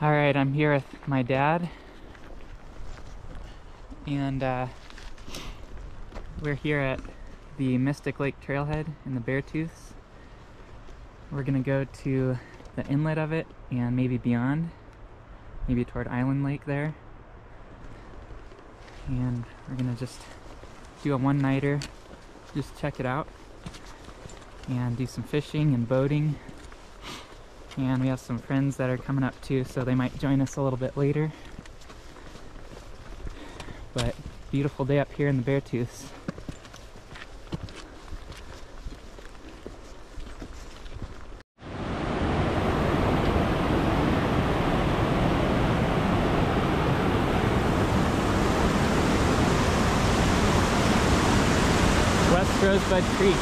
Alright, I'm here with my dad, and we're here at the Mystic Lake Trailhead in the Beartooths. We're gonna go to the inlet of it and maybe beyond, maybe toward Island Lake there. And we're gonna just do a one-nighter, just check it out, and do some fishing and boating. And we have some friends that are coming up too, so they might join us a little bit later. But beautiful day up here in the Beartooths. West Rosebud Creek.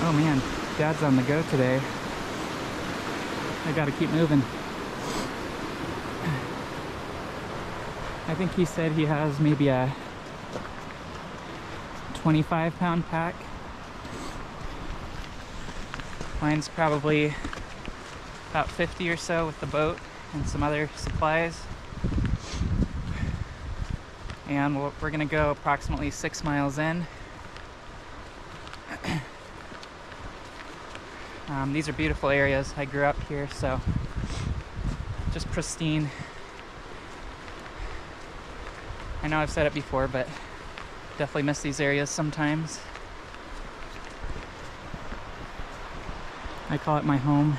Oh man, Dad's on the go today. I gotta keep moving. I think he said he has maybe a 25-pound pack. Mine's probably about 50 or so with the boat and some other supplies. And we're gonna go approximately 6 miles in. These are beautiful areas. I grew up here, so just pristine. I know I've said it before, but definitely miss these areas sometimes. I call it my home.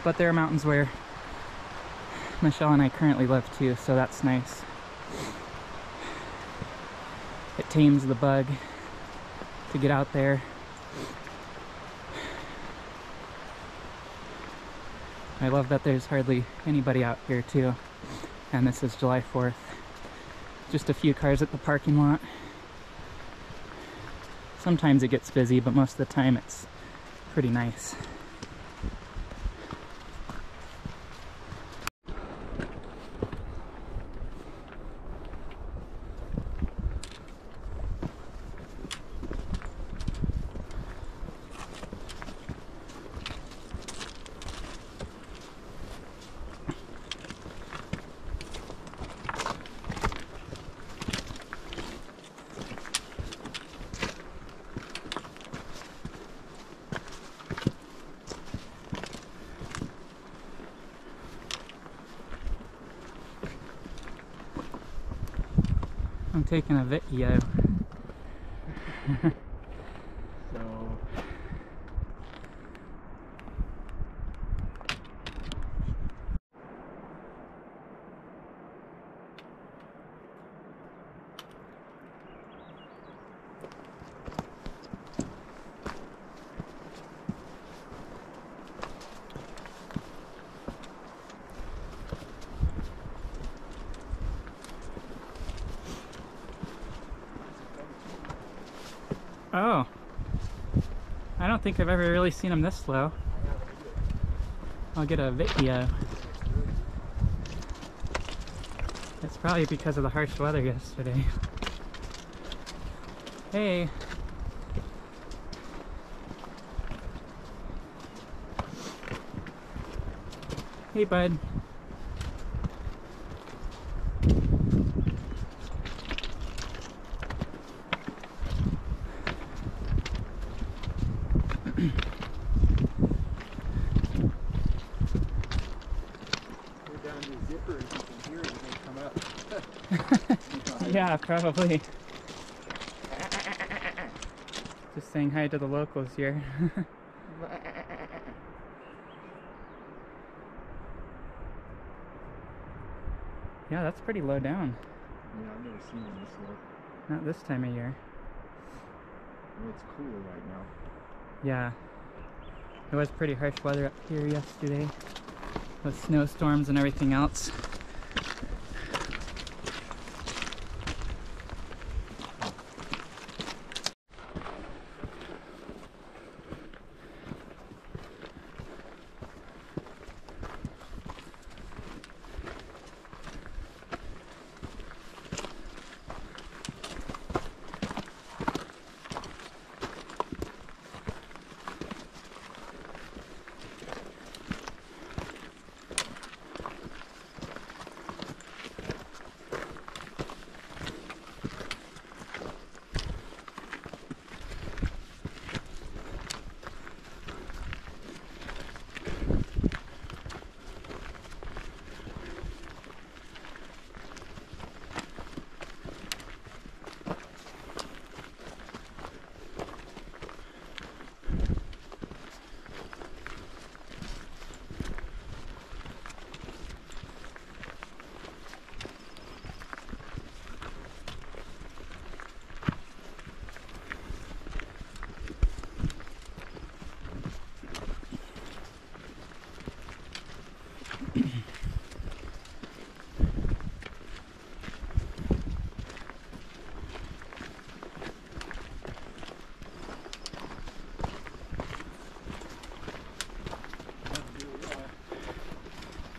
But there are mountains where Michelle and I currently live too, so that's nice. It tames the bug to get out there. I love that there's hardly anybody out here too. And this is July 4th. Just a few cars at the parking lot. Sometimes it gets busy, but most of the time it's pretty nice. I'm taking a video. So Oh, I don't think I've ever really seen them this slow. I'll get a video. It's probably because of the harsh weather yesterday. Hey. Hey, bud. Yeah, probably. Just saying hi to the locals here. Yeah, that's pretty low down. yeah, I've never seen them this low. Not this time of year. Well, it's cooler right now. Yeah. It was pretty harsh weather up here yesterday with snowstorms and everything else.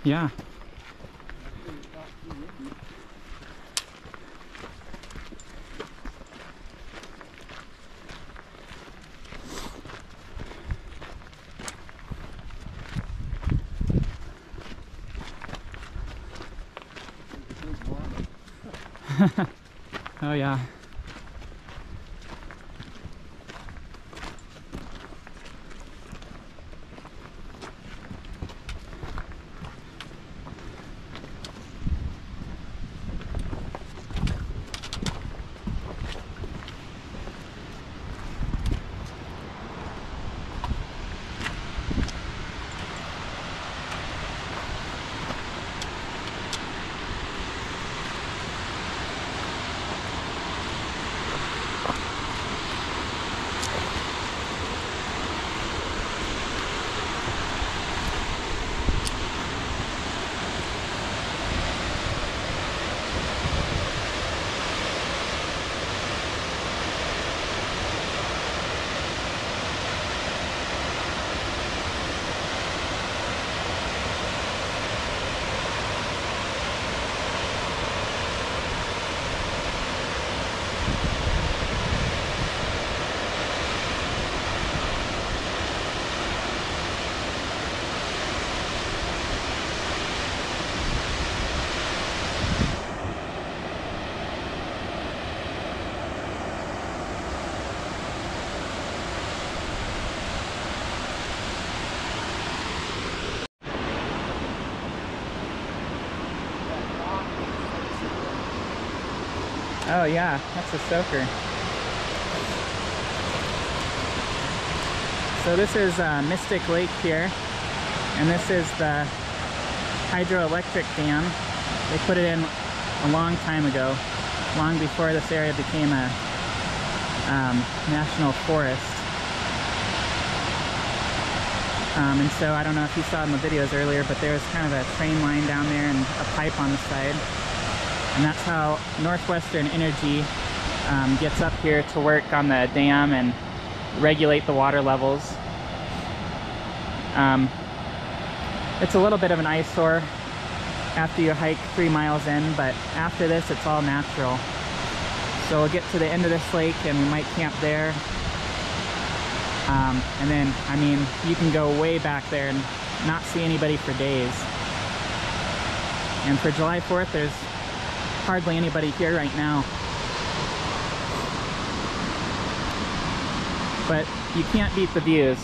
Yeah. Oh yeah. Oh yeah, that's a soaker. So this is Mystic Lake here, and this is the hydroelectric dam. They put it in a long time ago, long before this area became a national forest. And so I don't know if you saw in the videos earlier, but there was kind of a train line down there and a pipe on the side. And that's how Northwestern Energy gets up here to work on the dam and regulate the water levels. It's a little bit of an eyesore after you hike 3 miles in, but after this it's all natural. So we'll get to the end of this lake and we might camp there. And then, I mean, you can go way back there and not see anybody for days. And for July 4th, there's hardly anybody here right now. But you can't beat the views.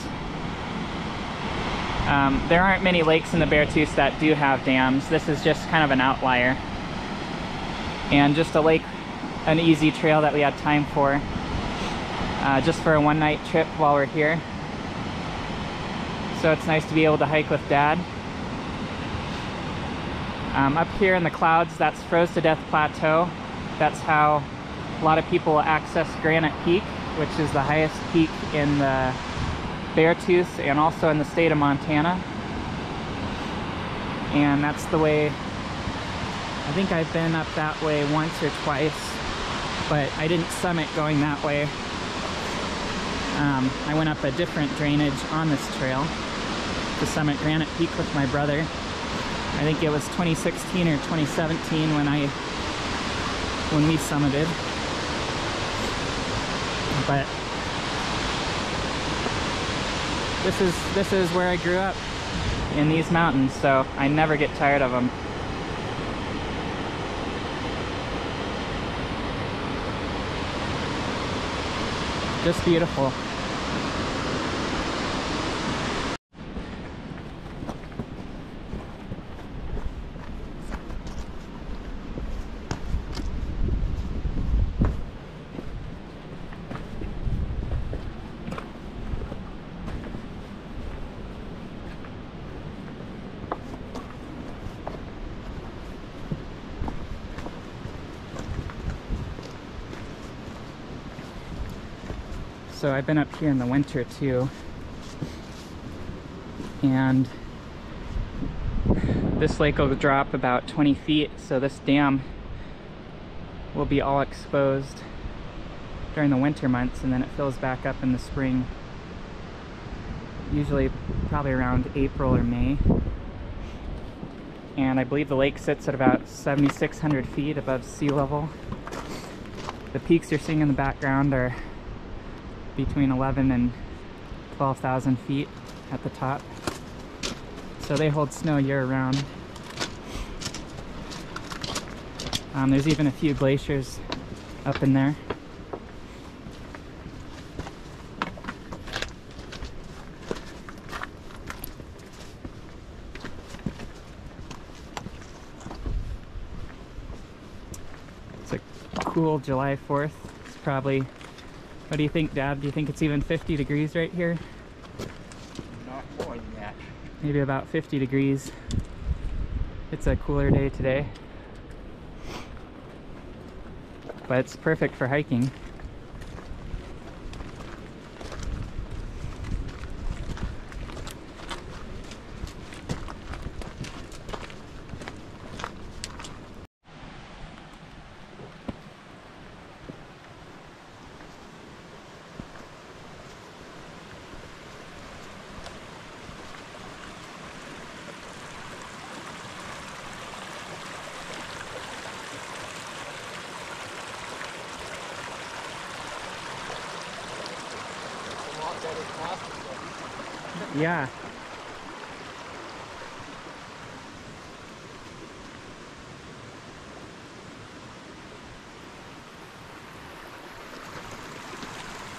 There aren't many lakes in the Beartooth that do have dams. This is just kind of an outlier. And just a lake, an easy trail that we had time for. Just for a one-night trip while we're here. So it's nice to be able to hike with Dad. Up here in the clouds, that's Froze to Death Plateau. That's how a lot of people access Granite Peak, which is the highest peak in the Beartooth and also in the state of Montana. And that's the way, I think I've been up that way once or twice, but I didn't summit going that way. I went up a different drainage on this trail to summit Granite Peak with my brother. I think it was 2016 or 2017 when we summited. But this is where I grew up, in these mountains, so I never get tired of them. Just beautiful. So I've been up here in the winter too, and this lake will drop about 20 feet, so this dam will be all exposed during the winter months, and then it fills back up in the spring, usually probably around April or May. And I believe the lake sits at about 7,600 feet above sea level. The peaks you're seeing in the background are between 11 and 12,000 feet at the top. So they hold snow year-round. There's even a few glaciers up in there. It's a cool July 4th. It's probably, what do you think, Dad? Do you think it's even 50 degrees right here? Not more than that. Maybe about 50 degrees. It's a cooler day today. But it's perfect for hiking. Yeah.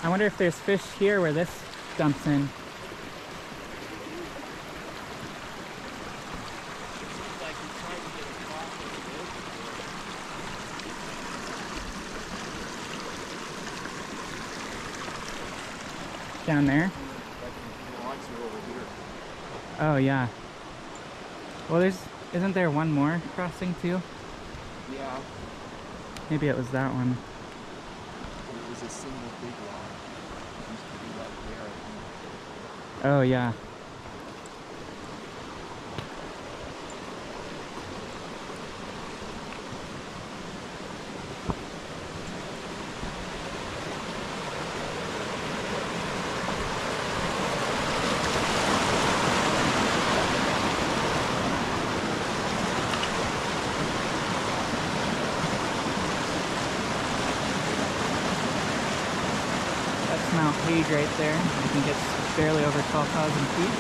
I wonder if there's fish here where this dumps in. Down there? Like lots are over here. Oh yeah. Well, isn't there one more crossing too? Yeah. Maybe it was that one. It was a single big log. It used to be right there, I think. Oh yeah. Mount Page right there. I think it's barely over 12,000 feet.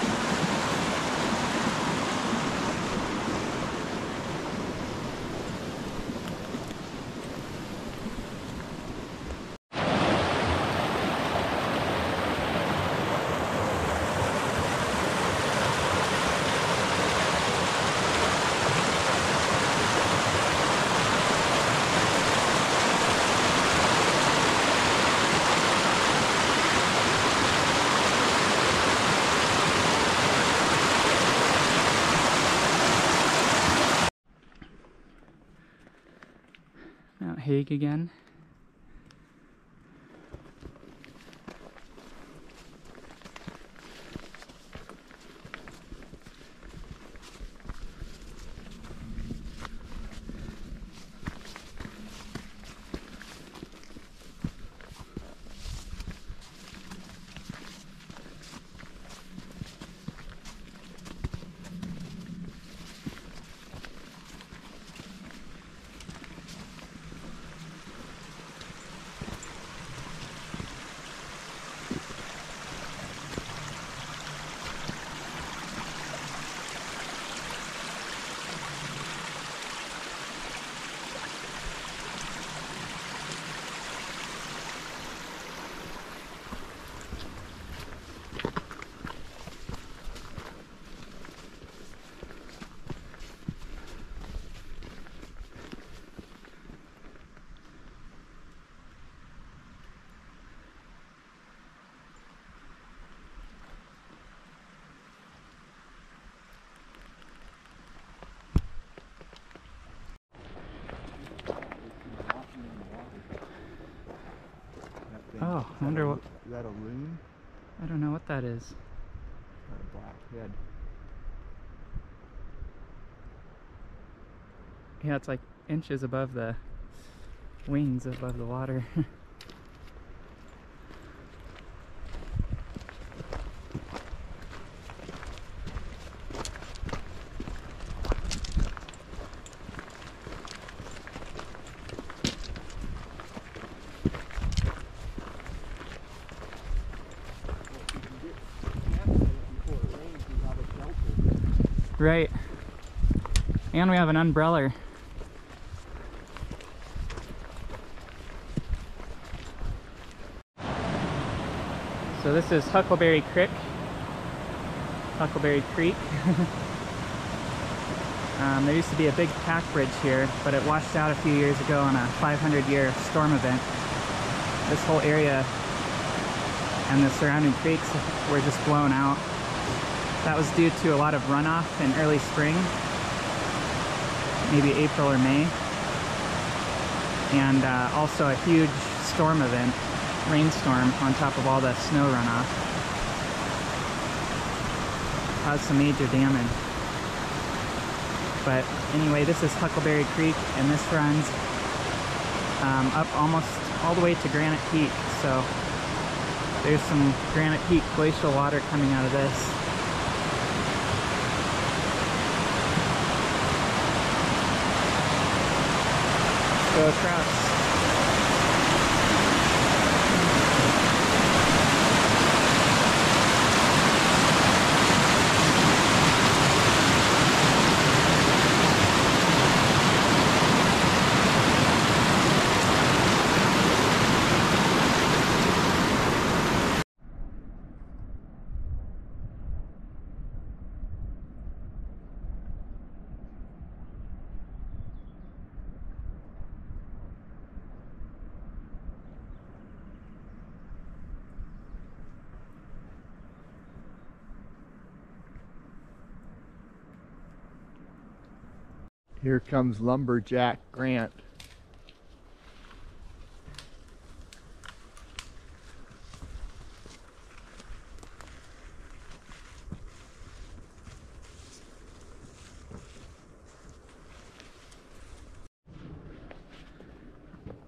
Mount Hague again. Oh, I wonder what... Is that a loon? I don't know what that is. Or a black head? Yeah, it's like inches above the wings, above the water. Right. And we have an umbrella. So this is Huckleberry Creek. Huckleberry Creek. There used to be a big pack bridge here, but it washed out a few years ago on a 500-year storm event. This whole area and the surrounding creeks were just blown out. That was due to a lot of runoff in early spring, maybe April or May, and also a huge storm event, rainstorm, on top of all the snow runoff. Caused some major damage. But anyway, this is Huckleberry Creek, and this runs up almost all the way to Granite Peak. So there's some Granite Peak glacial water coming out of this. Go across. Here comes Lumberjack Grant.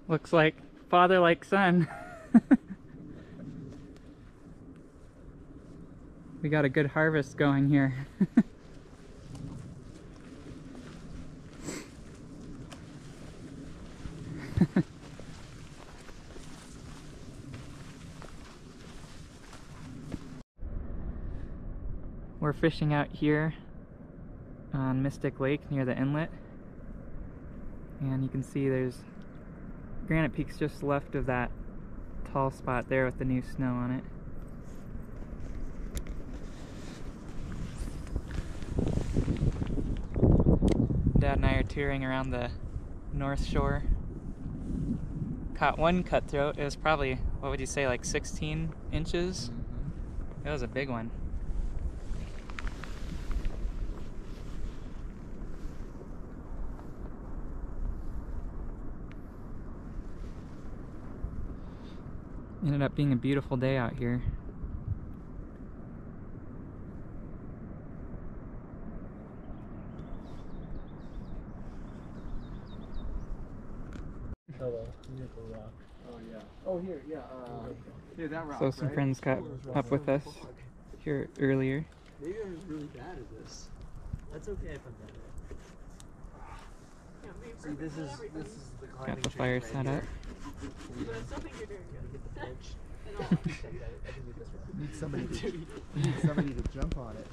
Looks like father like son. We got a good harvest going here. We're fishing out here on Mystic Lake near the inlet, and you can see there's Granite Peak's just left of that tall spot there with the new snow on it. Dad and I are touring around the north shore. Caught one cutthroat. It was probably, what would you say, like 16 inches? It was a big one. Ended up being a beautiful day out here. Hello. Rock. Oh yeah. Oh here, yeah. Here that rock. So some friends got up with us here earlier. Maybe I was really bad at this. That's okay if I'm bad at it. See, this is the climbing. Got the fire set up. But I still think you're doing good. Get the bench. Need somebody to jump on it.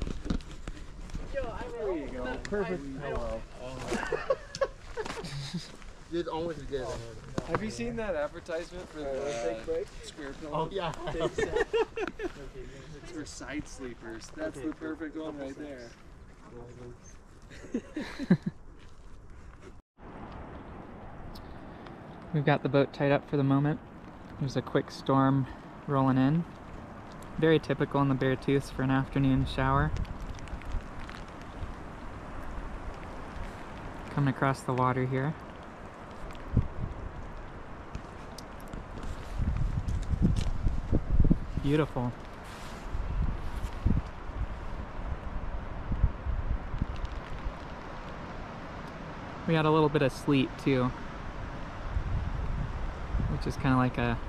There you go. Perfect. Hello. It's almost as good as I had. Have you seen that advertisement for the square pillow? Oh, yeah. It's for side sleepers. That's the perfect one right there. We've got the boat tied up for the moment. There's a quick storm rolling in. Very typical in the Beartooths for an afternoon shower. Coming across the water here. Beautiful. We got a little bit of sleet too, which is kind of like a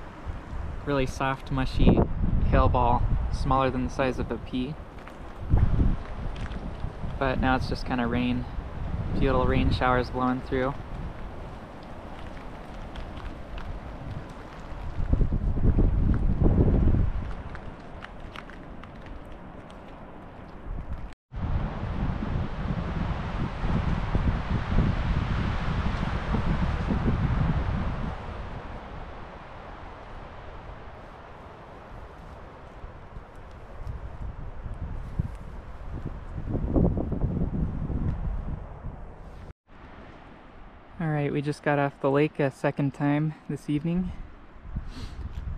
really soft, mushy hail ball, smaller than the size of a pea. But now it's just kind of rain, a few little rain showers blowing through. Alright, we just got off the lake a second time this evening.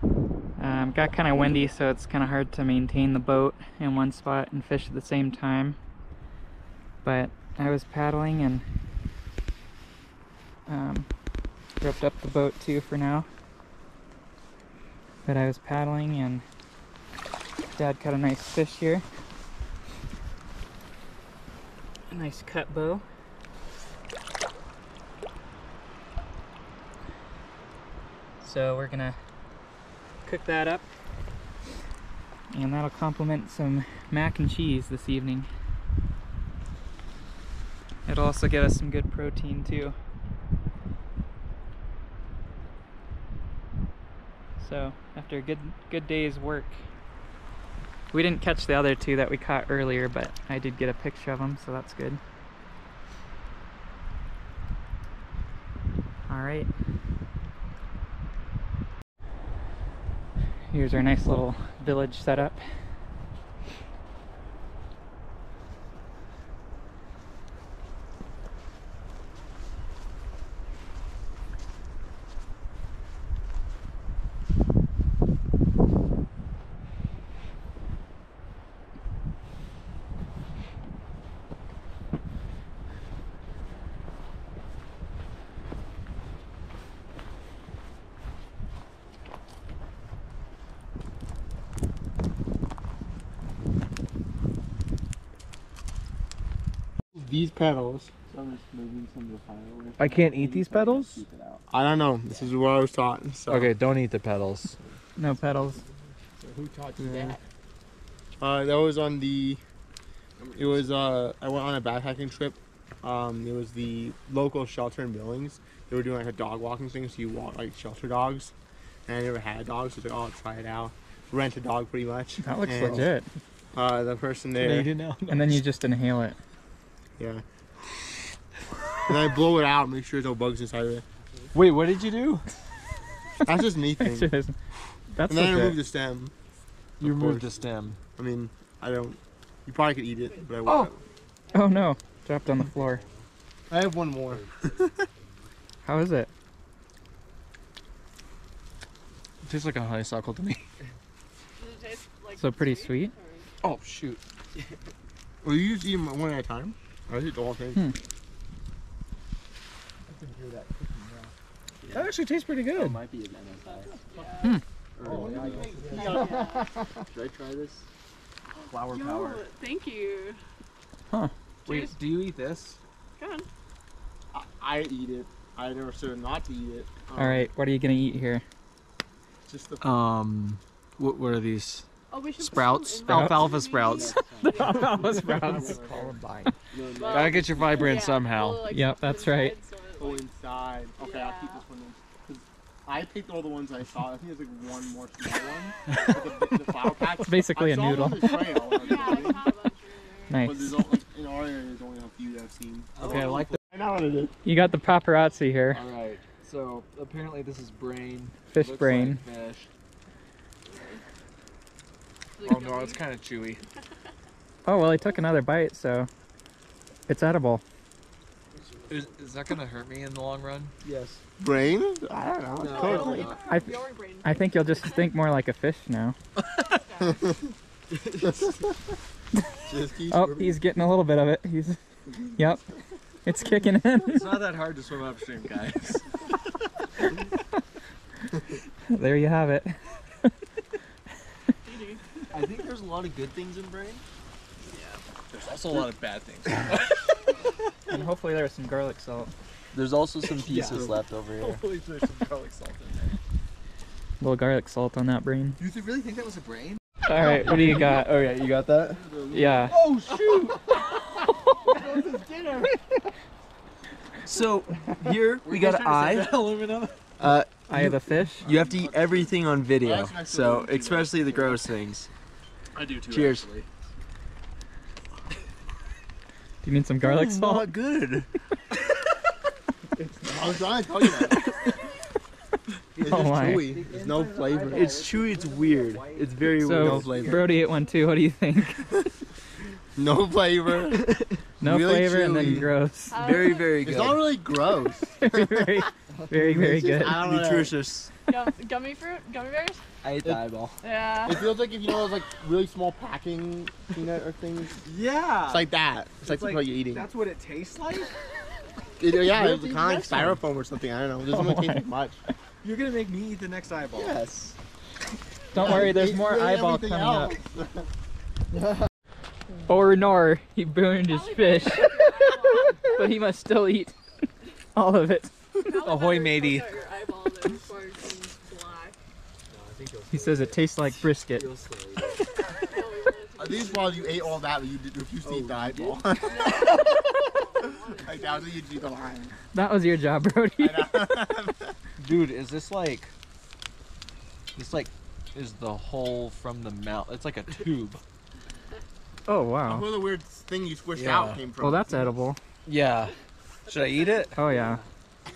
Got kind of windy, so it's kind of hard to maintain the boat in one spot and fish at the same time. But I was paddling and roped up the boat too for now. But I was paddling and Dad caught a nice fish here. A nice cut bow. So we're gonna cook that up, and that'll complement some mac and cheese this evening. It'll also give us some good protein too. So after a good day's work, we didn't catch the other two that we caught earlier, but I did get a picture of them, so that's good. All right. Here's our nice little village setup. these petals. So I'm just moving some of the fire away. I can't eat these petals? Keep it out. I don't know. This is what I was taught. So. Okay, don't eat the petals. No petals. So who taught you that? That was on the. It was I went on a backpacking trip. It was the local shelter in Billings. They were doing like a dog walking thing, so you walk like shelter dogs. And I never had a dog, so I was like, oh, I'll try it out. Rent a dog, pretty much. That looks And, legit. The person there. No, you didn't know. And then you just inhale it. Yeah. And I blow it out, make sure there's no bugs inside of it. Wait, what did you do? That's just me thing. That's And then I remove legit. the stem. You Of removed course. the stem. I mean, I don't. You probably could eat it, but I won't. Oh no, dropped on the floor. I have one more. How is it? It tastes like a honeysuckle to me. Does it taste like So pretty sweet. Oh, shoot. Well, you just eat them one at a time? Or is it the whole thing? Hmm. I can hear that cooking now. That actually tastes pretty It good. might be an MSI. Hmm. Oh, yeah, I guess. Should I try this? Flower Yo, power. thank you. Huh. Wait, Cheers. do you eat this? Go on. I eat it. I never said not to eat it. All right, what are you gonna eat here? Just the. What are these? Oh, we should Sprouts? Put some in Alfalfa the sprouts. Alfalfa sprouts. Columbine. Well, Gotta get your fiber in yeah, somehow. we'll, like, Yep, put them that's right. inside, so it, Go like- inside. Okay, I'll keep Yeah. this one in. 'Cause I picked all the ones I saw. I think there's like one more small one. But the flower patch. It's basically I a saw noodle. Them on the trail when I was Yeah, I going, caught a bunch of Nice. But there's like, in our area, there's only a few that I've seen. Okay, I like the. I know what it is. You got the paparazzi here. Alright, so apparently this is brain. Fish Looks brain. like fish. like Oh no, gummy. it's kind of chewy. Oh well, I took another bite, so it's edible. Is that gonna hurt me in the long run? Yes. Brain? I don't know. It's No, totally. no. I, Your brain. I think you'll just think more like a fish now. Just keep Oh, swimming. he's getting a little bit of it. He's, yep, it's kicking in. It's not that hard to swim upstream, guys. There you have it. I think there's a lot of good things in brain. Yeah. There's also a lot of bad things. And hopefully there's some garlic salt. There's also some pieces left over here. Hopefully there's some garlic salt in there. A little garlic salt on that brain. You really think that was a brain? All right, what do you got? Oh yeah, you got that? Yeah. Oh shoot! So here we got an eye. Aluminum. Eye of the fish. You have to eat everything on video. That's actually So really good. especially the gross things. I do too. Cheers. Actually. Do you need some garlic salt? Not good. I was trying to tell you that. It's Oh just my. chewy. There's no flavor. It's chewy. It's weird. It's very So weird. flavor. Brody ate one too. What do you think? No flavor. No Really flavor and then chewy. gross. Very very It's good. not really gross. Very, very, very, very It's just, good. I don't know. Nutritious. Gummy fruit? Gummy bears? I ate the eyeball. Yeah. It feels like if you know those like really small packing peanut or things. Yeah. It's like that. It's like what you're eating. That's what it tastes like. Yeah, Where'd it's you kind of get like some? styrofoam or something. I don't know. It doesn't really taste like much. You're gonna make me eat the next eyeball. Yes. Don't worry, there's Eat more really eyeball everything coming else. up. Or nor, he burned his fish, but he must still eat all of it. Ahoy, matey. He says it tastes like brisket. I think it's while you ate all that, you refused to eat the eyeball. Like that was what you do the line. That was your job, Brody. Dude, is this like? This like is the hole from the mouth? It's like a tube. Oh That's wow. where the weird thing you squished Yeah. out came from. Well, that's edible. Yeah. Should I eat it? Oh yeah.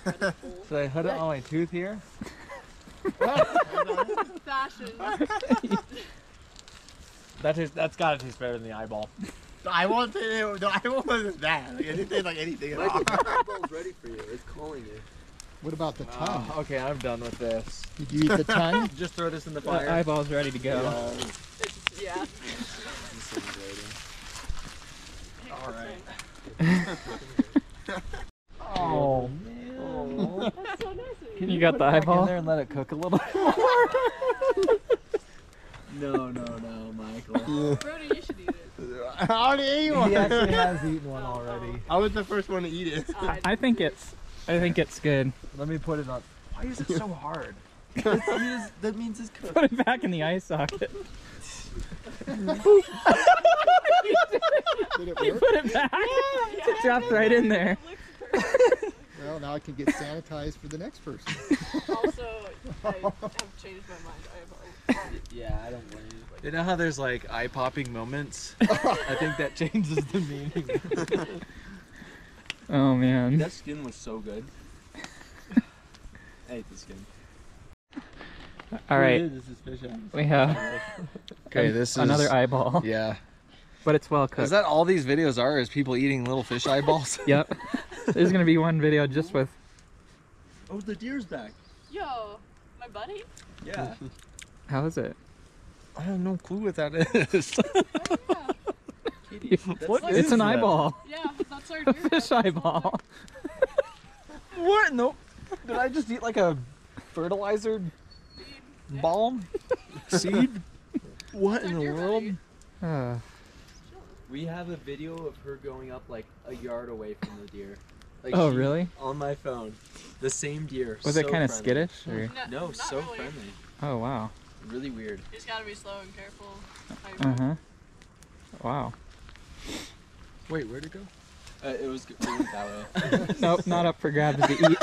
Should I put it on my tooth here? Fashion. That's gotta taste better than the eyeball. I won't say it. No, I wasn't that. Like, it didn't taste like anything at all. eyeball's ready for you. It's calling you. What about the tongue? Okay, I'm done with this. Did you eat the tongue? Just throw this in the The fire. eyeball's ready to go. Yeah. All right. Oh. That's so nice of you. You got the Back in eyeball? there and let it cook a little. No, Michael. Brody, you should eat it. I already ate one. He actually has eaten one already. I was the first one to eat it. I think it's good. Let me put it on. Why is it so hard? That means it's cooked. Put it back in the eye socket. Did it You work? put it back. It dropped right in there. Well, now I can get sanitized for the next person. Also, I have changed my mind. I apologize. Yeah, I don't blame you. You know how there's like eye-popping moments? I think that changes the meaning. Oh man. That skin was so good. I ate the skin. All right, This is fish eyes. we have Okay, this is another eyeball, Yeah. but it's well cooked. Is that all these videos are? Is people eating little fish eyeballs? Yep. There's gonna be one video just with. Oh, the deer's back. Yo, my buddy? Yeah. How is it? I have no clue what that is. Yeah. What It's an that? eyeball. Yeah, that's our A deer. fish eyeball. What? Nope. Did I just eat like a fertilizer balm? Seed? What in the Deer world? buddy. We have a video of her going up like a yard away from the deer. Like Oh, really? On my phone. The same deer. Was it kind of skittish? Or? No, not so really. friendly. Oh wow. Really weird. You just gotta be slow and careful. Uh huh. Wow. Wait, where'd it go? It was going that way. Nope, not up for grabs to eat.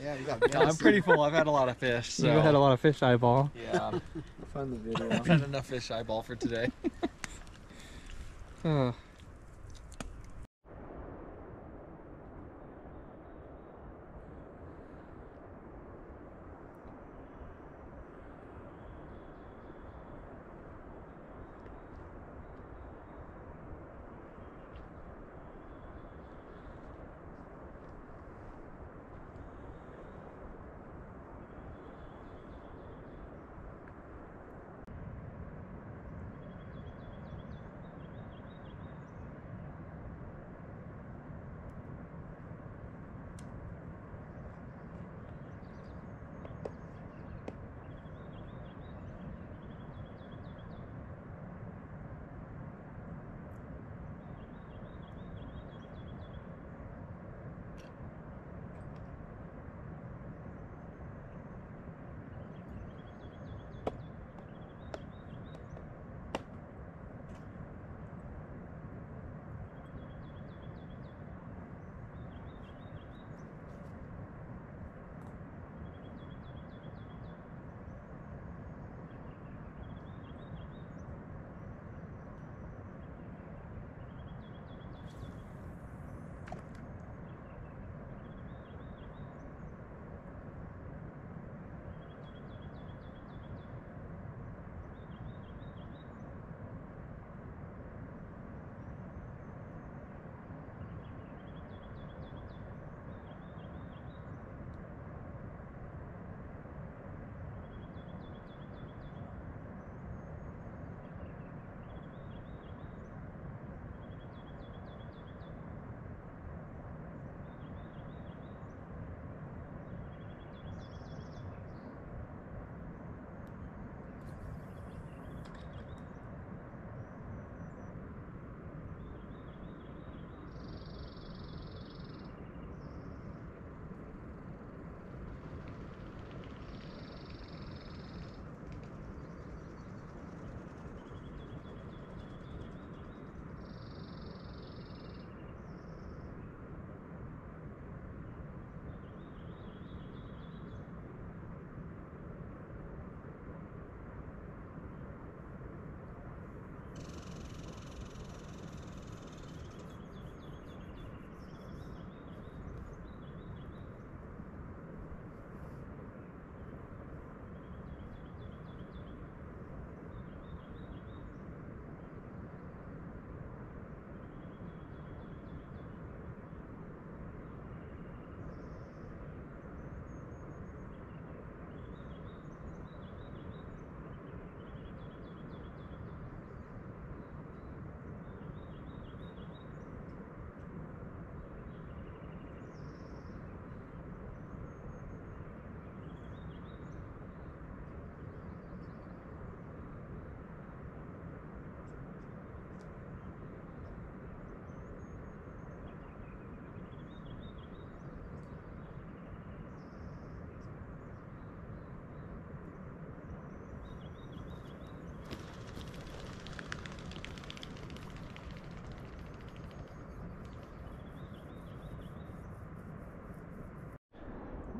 Yeah, we got No, I'm pretty full. I've had a lot of fish. So. You had a lot of fish eyeball. Yeah. Find the video. I've had enough fish eyeball for today. Oh.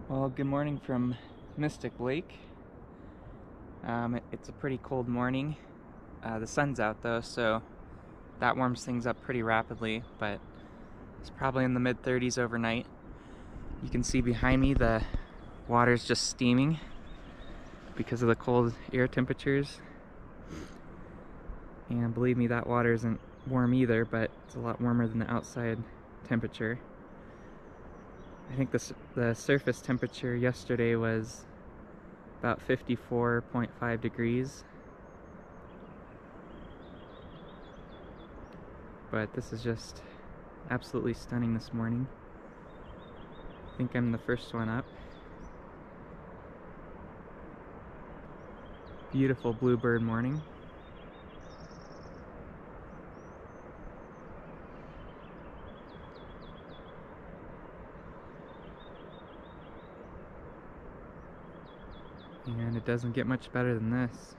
Well, good morning from Mystic Lake. It's a pretty cold morning. The sun's out though, so that warms things up pretty rapidly, but it's probably in the mid-30s overnight. You can see behind me the water's just steaming because of the cold air temperatures. And believe me, that water isn't warm either, but it's a lot warmer than the outside temperature. I think the surface temperature yesterday was about 54.5 degrees. But this is just absolutely stunning this morning. I think I'm the first one up. Beautiful bluebird morning. And it doesn't get much better than this.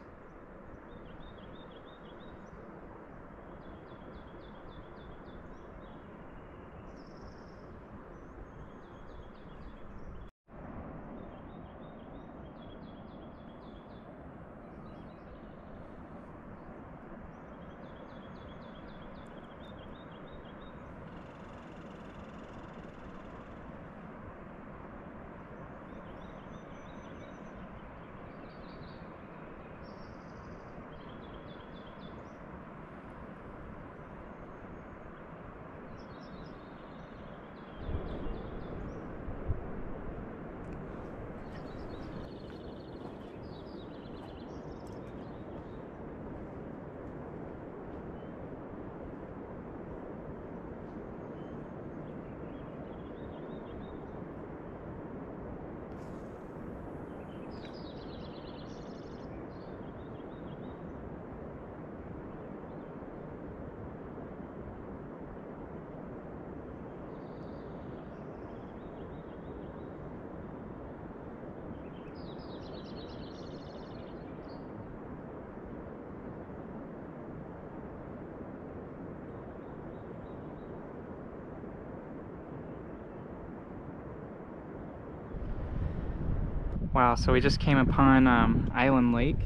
Wow, so we just came upon Island Lake.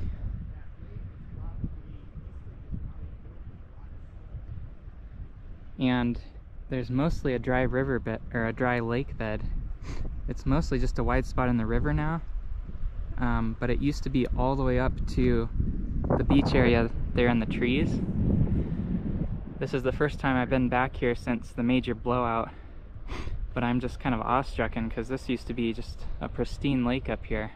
And there's mostly a dry river bed, or a dry lake bed. It's mostly just a wide spot in the river now. But it used to be all the way up to the beach area there in the trees. This is the first time I've been back here since the major blowout. But I'm just kind of awestruck because this used to be just a pristine lake up here.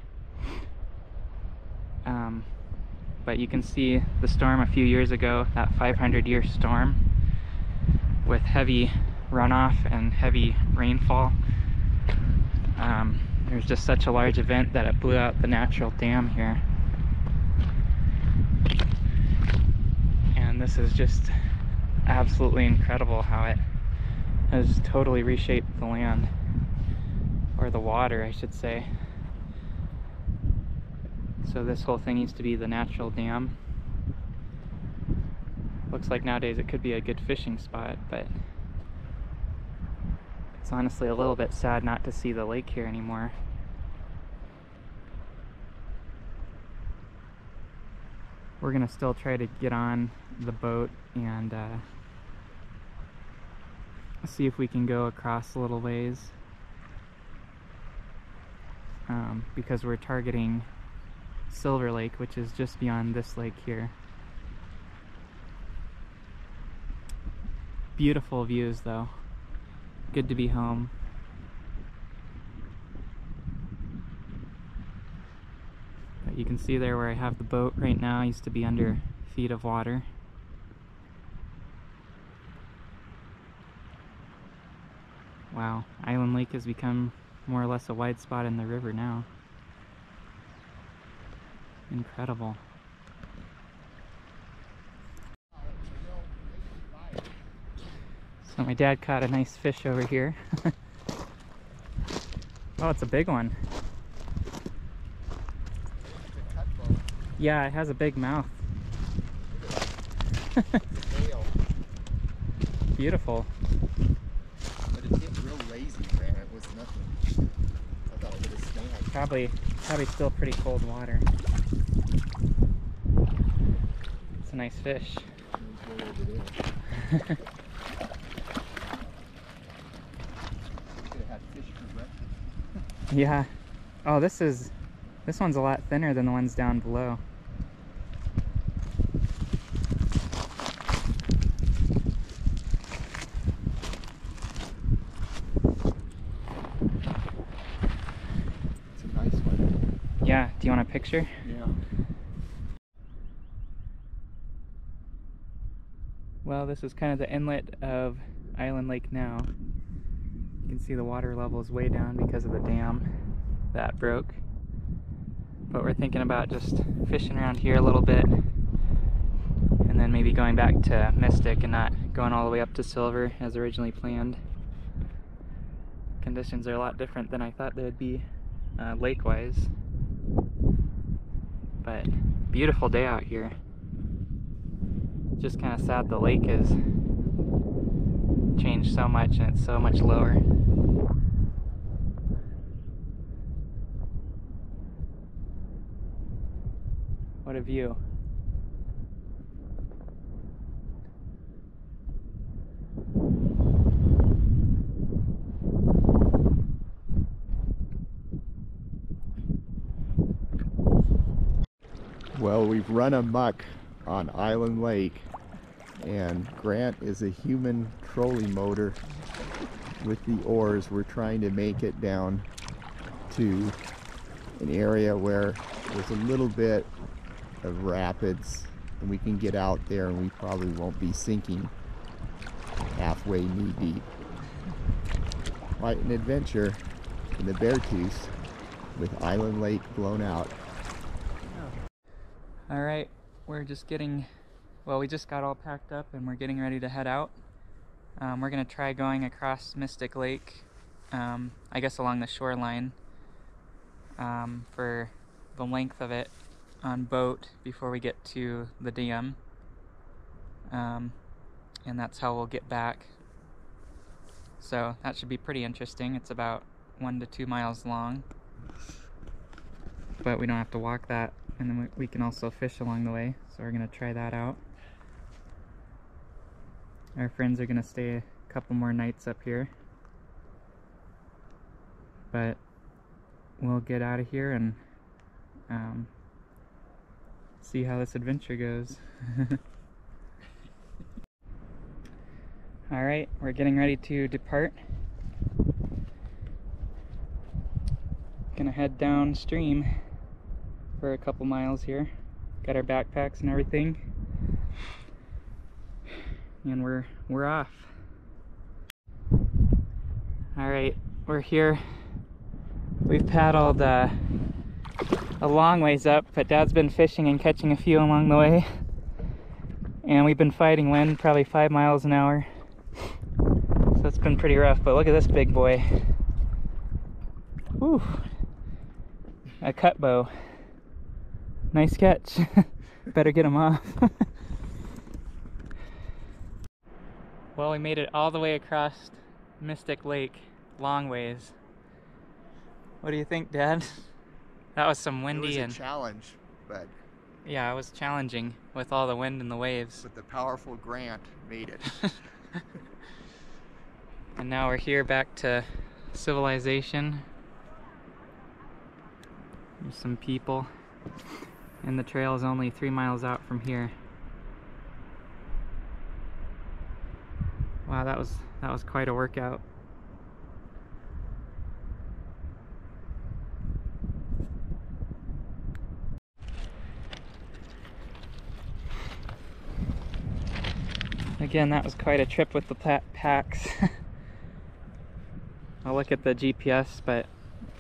But you can see the storm a few years ago, that 500-year storm with heavy runoff and heavy rainfall. There was just such a large event that it blew out the natural dam here. And this is just absolutely incredible how it has totally reshaped the land, or the water I should say. So this whole thing used to be the natural dam. Looks like nowadays it could be a good fishing spot, but it's honestly a little bit sad not to see the lake here anymore. We're gonna still try to get on the boat and see if we can go across a little ways, because we're targeting Silver Lake, which is just beyond this lake here. Beautiful views though. Good to be home. But you can see there where I have the boat right now, used to be under feet of water. Wow, Island Lake has become more or less a wide spot in the river now. Incredible. So my dad caught a nice fish over here. Oh, it's a big one. Yeah, it has a big mouth. Beautiful. But it hit real lazy, man. It was nothing. I thought it would have Probably still pretty cold water. It's a nice fish. Yeah. Oh, this one's a lot thinner than the ones down below. It's a nice one. Yeah. Do you want a picture? Yeah. Well, this is kind of the inlet of Island Lake now. You can see the water level is way down because of the dam that broke. But we're thinking about just fishing around here a little bit and then maybe going back to Mystic and not going all the way up to Silver as originally planned. Conditions are a lot different than I thought they would be lake-wise. But beautiful day out here. Just kind of sad the lake has changed so much and it's so much lower. What a view. Well, we've run amok on Island Lake, and Grant is a human trolling motor with the oars. We're trying to make it down to an area where there's a little bit of rapids and we can get out there and we probably won't be sinking halfway knee deep. Quite an adventure in the Beartooth with Island Lake blown out. Alright, we're just we just got all packed up and we're getting ready to head out. We're going to try going across Mystic Lake, I guess along the shoreline, for the length of it on boat before we get to the dam. And that's how we'll get back. So that should be pretty interesting. It's about 1 to 2 miles long, but we don't have to walk that, and then we can also fish along the way, so we're going to try that out. Our friends are going to stay a couple more nights up here, but we'll get out of here and see how this adventure goes. Alright, we're getting ready to depart. Gonna head downstream for a couple miles here. Got our backpacks and everything. And we're off. Alright, we're here. We've paddled a long ways up, but Dad's been fishing and catching a few along the way. And we've been fighting wind, probably 5 miles an hour. So it's been pretty rough, but look at this big boy. Whew. A cut bow. Nice catch. Better get him off. Well, we made it all the way across Mystic Lake, long ways. What do you think, Dad? That was some windy. It was a challenge, but yeah, it was challenging with all the wind and the waves. but the powerful Grant made it. And now we're here back to civilization. There's some people. And the trail is only 3 miles out from here. Wow, that was quite a workout. Again, that was quite a trip with the packs. I'll look at the GPS, but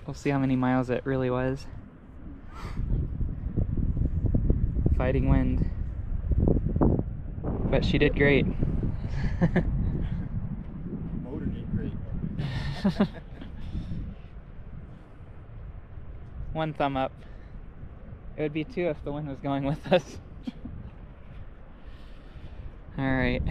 we'll see how many miles it really was. Fighting wind. But she did great. Motor did great. One thumb up. It would be 2 if the wind was going with us. Alright.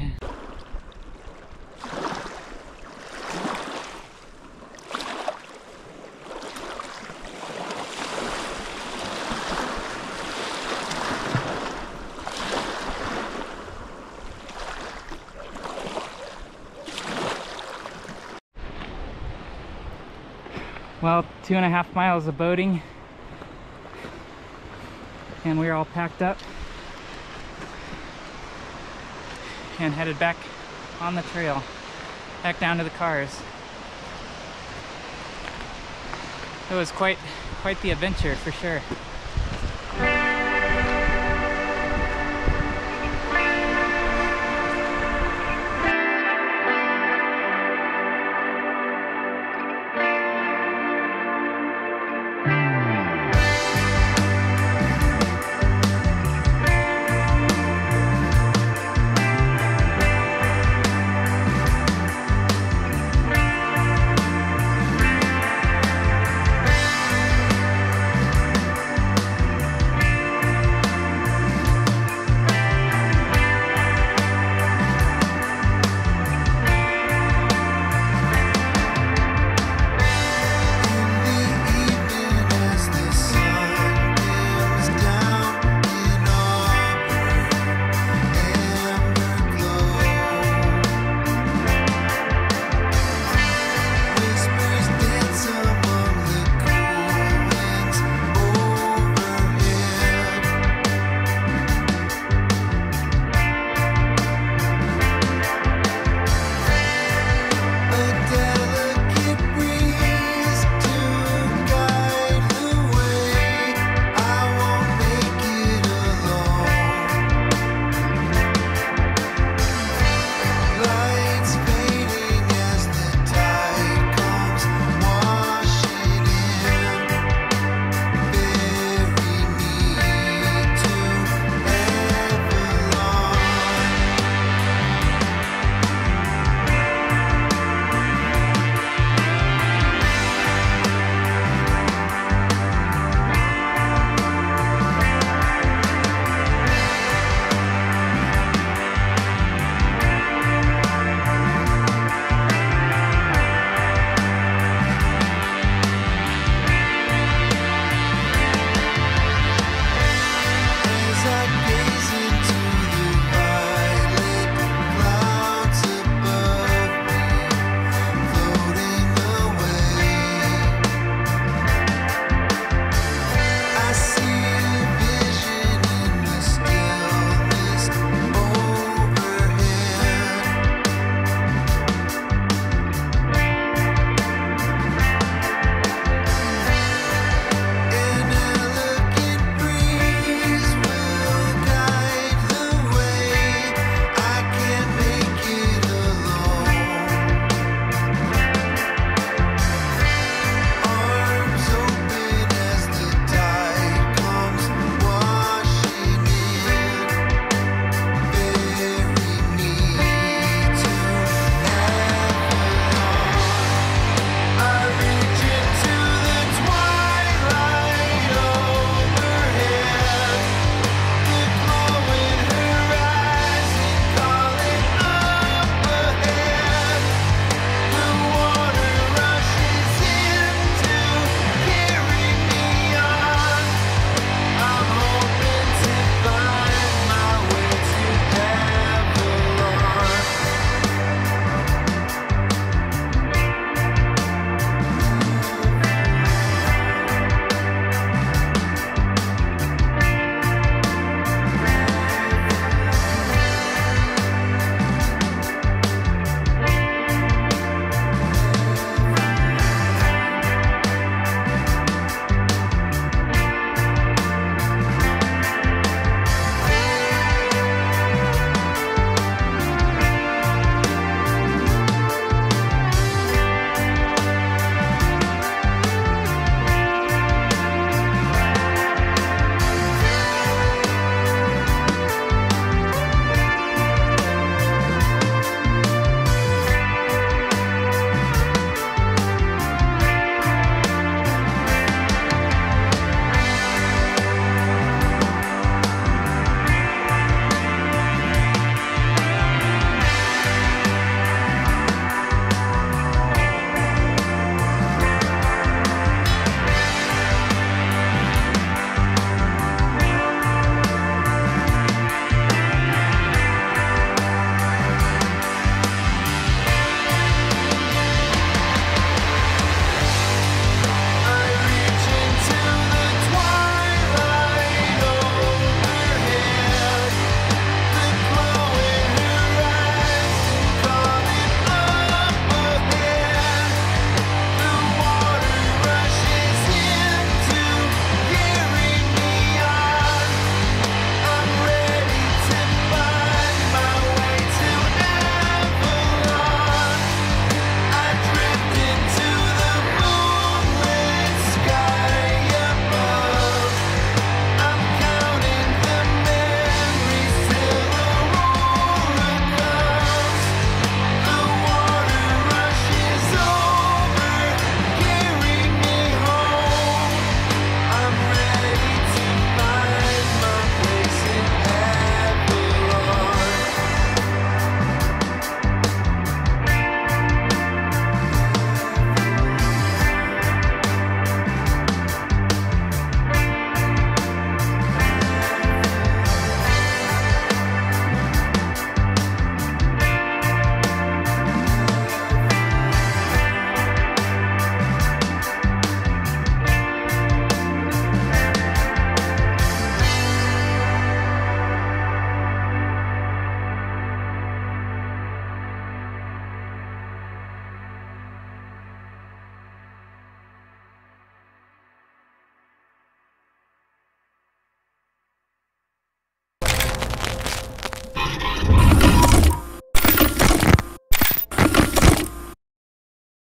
Well, 2.5 miles of boating, and we're all packed up and headed back on the trail, back down to the cars. It was quite the adventure for sure.